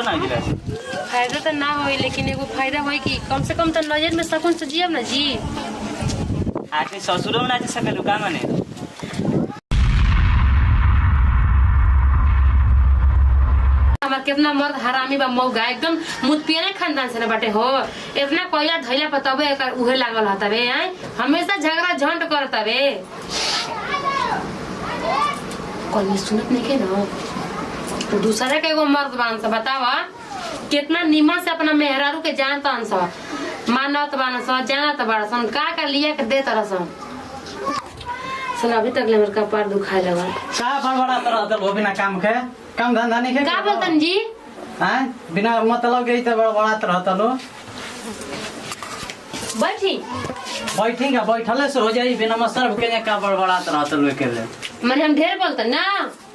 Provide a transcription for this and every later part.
फायदा तो ना हो लेकिन एगो फायदा हो कि कम से कम तो नजर में सकून से जियब ना जी। आके ससुरो में ना जा सके का माने हमार कितना मर्द हरामी बा मौगा एकदम मुतपियने खानदान से ना बाटे हो। इतना कोयला धैला पतबे एकर उहे लागल हता बे हमेशा झगड़ा झंड करता बे। कोई सुनत नहीं के ना तो दूसरे के एगो मर्द बान से बतावा कितना निमन से अपना मेहरारू के जानता सा मानत बान सा जानत बाड़ सन का लिया के दे तरह सन। चल अभी तक ले मेरे कपार दुखाए लगा का बड़ा तरह वो बिना काम के काम धंधा नहीं के का बोलतन जी हैं बिना मतलब के तो बड़ा तरह तलो बैठी बैठेगा बैठले से हो जाई बिना मसर के का बड़ा तरह तलो के ले माने हम ढेर बोलतन ना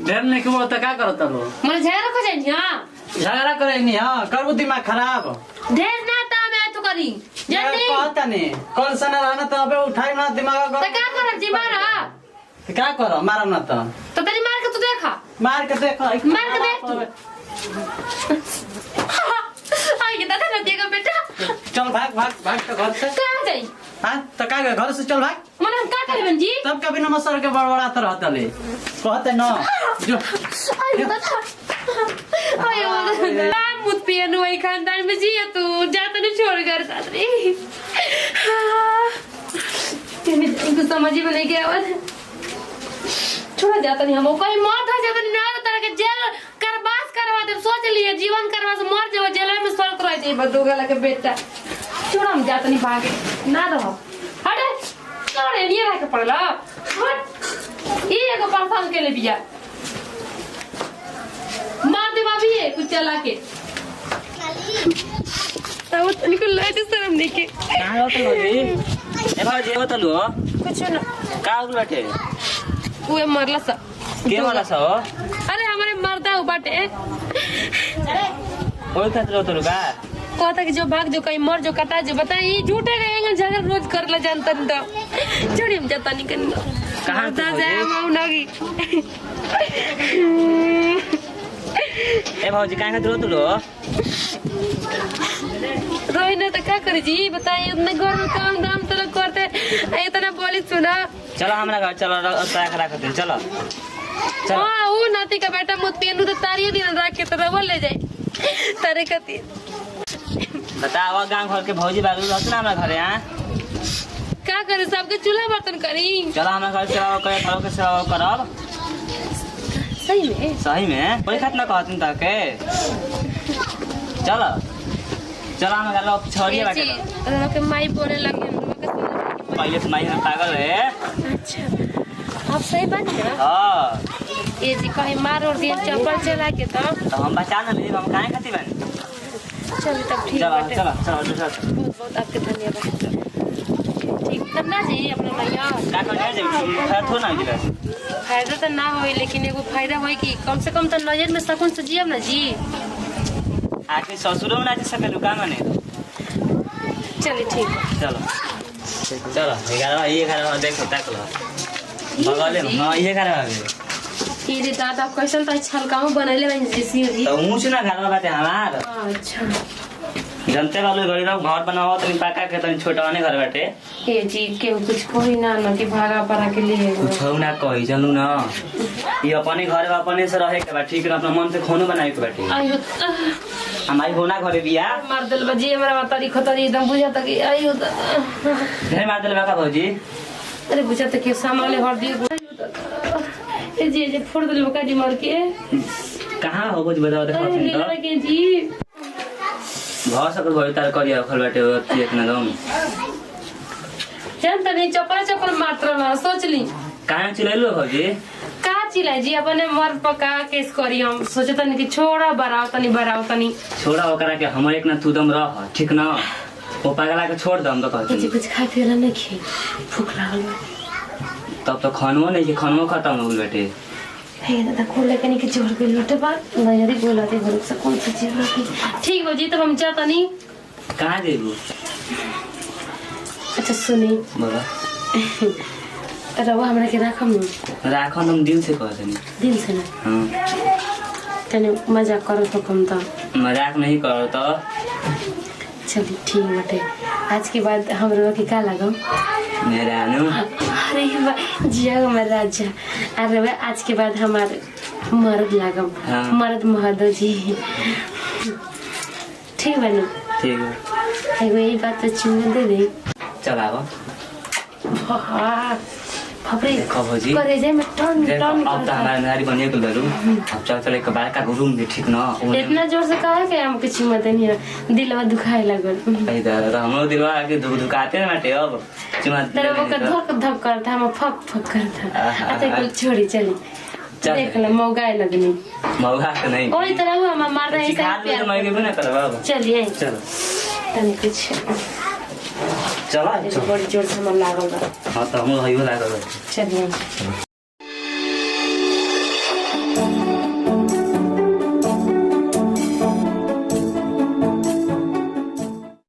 ढेर नहीं के बोलता का करत लो माने झगड़ा को जाई हां झगड़ा करे नहीं हां करबो दिमाग खराब ढेर ना ता मैं तो करी जल्दी कहता नहीं कौन सा ना रहना तो अबे उठाई ना दिमाग तो का कर जी मारा क्या करो मारो ना तो तेरी मार के तू देखा मार के देख मार के देख आई दादा ना देगा बेटा चल भाग भाग भाग तो घर से कहां जाई हां तो का घर से चल भाग मन हम का करबन जी तब कभी न मसर के बड़ा तरह तले कहते न जो आई दादा आयो मुत पियन वही खानदान में जी तू जाता नहीं छोड़ कर साथ रे इनको समझ में नहीं गया आवाज छोड़ जाता नहीं हम कोई मौत है जाता नहीं ना तरह के जेल करबास करवा दे सोच लिए जीवन करवा से मर जाओ जेल में सड़क रह जाए बदुगा लगे बेटा छोड़ हम जाता नहीं भागे ना रहो हटे छोड़ नहीं रह के पड़ला हट ये एगो पासान के लिए बिया मार दे भाभी ये कुछ चला के ताऊ तनिको लाज शर्म नहीं के कहां हो तो जी ए भाजी हो तलु कुछ ना का हो बैठे वो मरला सा के वाला सा हो अरे हमारे मर्दा हो बाटे कोई खातिर तलु का कहता कि जो भाग जो कहीं मर जो कटा जो बता ये झूठे गए झगड़ा रोज कर ला जानता नहीं तो छोड़ी हम जाता नहीं करना कहां ता जाए हम नगी ए भाजी कहां खातिर तलु रोई ना तो क्या करी जी बताइए इतना घर में काम दाम तो लोग करते इतना बोली सुना चलो हमरा घर चलो ताख रखते चलो चलो हां वो नाती का बेटा मुत पेनु तो तारिये दिन रख के तो रवल ले जाए तारे कती बताओ गांव घर के भौजी बाबू रहत ना हमरा घरे हां क्या करे सबके चूल्हा बर्तन करी चलो हमरा घर सेवा करे घरों के सेवा करब सही में कोई खात ना कहत न के चलो चलो हम घर छोड़िए बाटे रोके के माई बोले लगे रोके पहले से माई में पागल है अच्छा अब सही बात है हां ये जी कहीं मार और दिए चप्पल चला के तो हम बचा ना ले हम काहे खाती बन चल तब ठीक चलो बाटे चलो चलो दूसरा बहुत बहुत आपके धन्यवाद ठीक करना जी अपना भैया का करने जाई थो ना गिरा फायदा तो ना हो लेकिन एगो फायदा हो कि कम से कम तो नजर में सकून से जियब ना जी। आके ससुरो में ना जा सके का माने चलिए ठीक चलो चलो 11 देखो तक लो बगल में हां ये घर आवे ये रे दादा कैसन त छलकाऊ बनैले बन जैसी री तो ऊंच ना घर बाटे हमार अच्छा जनते वाले गड़ी रहो घर बनाओ तो पाका के तो छोटा वाले घर बाटे ये जी के कुछ कोई ना न कि भागा परा के लिए कुछ ना कही चलू ना ये अपने घर अपने से रहे के बा ठीक है अपना मन से खानो बनाए के बाटे आयो हमारी होना घरे बिया मार दिल बजी हमरा तारी खतरी एकदम बुझाता कि आयो ढेर मार दिल बाका भौजी अरे बुझाता कि सामने हर दी ए जी फोड़ दिल बका जी मार के कहां हो भौजी बताओ देखो लीला के जी घर सब भौजी तार करिया खल बाटे इतना दम जानता नहीं चप्पल मात्र ना सोच ली कहां चिल्लाइलो भौजी का चिल्लाई जी अपने मर पका केस करी हम सोचे तनी कि छोड़ा बराव तनी छोड़ा ओकरा के हम एक ना तू दम रह ठीक ना वो पागला के छोड़ दम तो कहती कुछ खा पियला नहीं खे भूख लागल तब तो खानो नहीं खानो खत्म हो गई बेटे हे दादा खोले के नहीं कि जोर के लोटे बात नहीं यदि बोला दे घर से कौन सी चीज रखी ठीक हो जी तब हम जाता नहीं कहां जेबू अच्छा सुनी बोला रवा हमरा के राखम राखन हम दिल से कहते नहीं दिल से ना हां तने मजाक करो तो कम तो मजाक नहीं करो तो चलिए ठीक बटे। आज के बाद हम लोग के का लगो मेरे अनु अरे जिया मेरा राजा। अरे भाई आज के बाद हमारे मर्द लागम। हाँ। मर्द महदो जी ठीक बनो। ठीक है एगो यही बात तो चुन दे दे। चल आओ बापरे देखो भौजी करे जाए मैं टर्न देखो टर्न अब तो हमारे नारी बनिए तो लरू अब चल चल एक बार का रूम भी ठीक ना इतना जोर से कहा कि हम कुछ मत नहीं दिलवा दुखाए लगल। इधर तो हमरो दिलवा के दुकाते ना बेटे अब चुमा तेरे वो का धक धक करता हम फक फक करता। अच्छा कुछ छोड़ी चली देख ले मौगाए लगनी मौगा के नहीं ओई तरह हुआ हम मार रहे सिखा दे तो मैं भी ना करवा चलिए चलो तनी कुछ चला बड़ी जोर से मन लागल बा। हाँ तो हम हइयो लागल चलिए